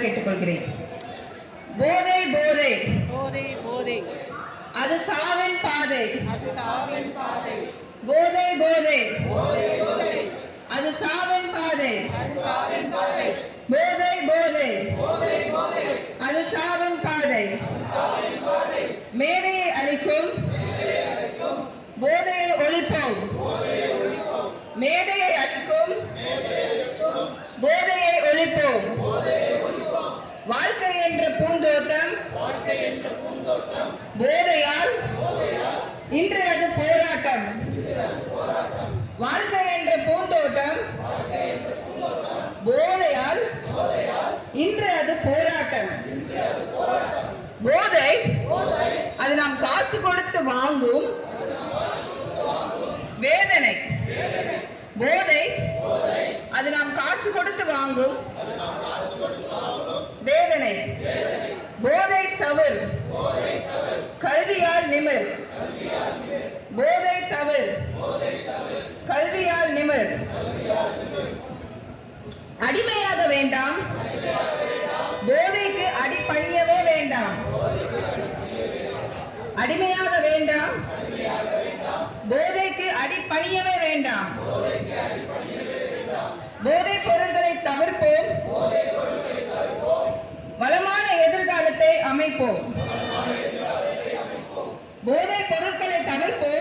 கேட்டுக்கொள்கிறேன். போதை போதை போதை போதை அது சாவின் பாதை. அது சாவின் பாதை. போதை போதை போதை போதை அது சாவின் பாதை. அது சாவின் பாதை. போதை போதை போதை போதை அது சாவின் பாதை. சாவின் பாதை. மேதையை அழிக்கும் போதையை ஒழிப்போம். மேதையை அழிக்கும் போதையை ஒழிப்போம். வாழ்க்கை என்ற பூந்தோட்டம் போதையால் இன்று அது போராட்டம். வாழ்க்கை என்ற பூந்தோட்டம் போதையால் இன்று அது போராட்டம். போதை அது நாம் காசு கொடுத்து வாங்கும் வேதனை. போதை அது நாம் காசு கொடுத்து வாங்கும் வேதனை. போதை தவறு கல்வியால் நிமிர். போதை தவறு கல்வியால் நிமிர். அடிமையாக வேண்டாம். போதைக்கு அடிபணியவே வேண்டாம். அடிமையாக வேண்டாம். போதைக்கு அடிபணியவே வேண்டாம். போதைப் பொருட்களை தவிர்ப்போம். வளமான எதிர்காலத்தை அமைப்போம். போதைப் பொருட்களை தவிர்ப்போம்.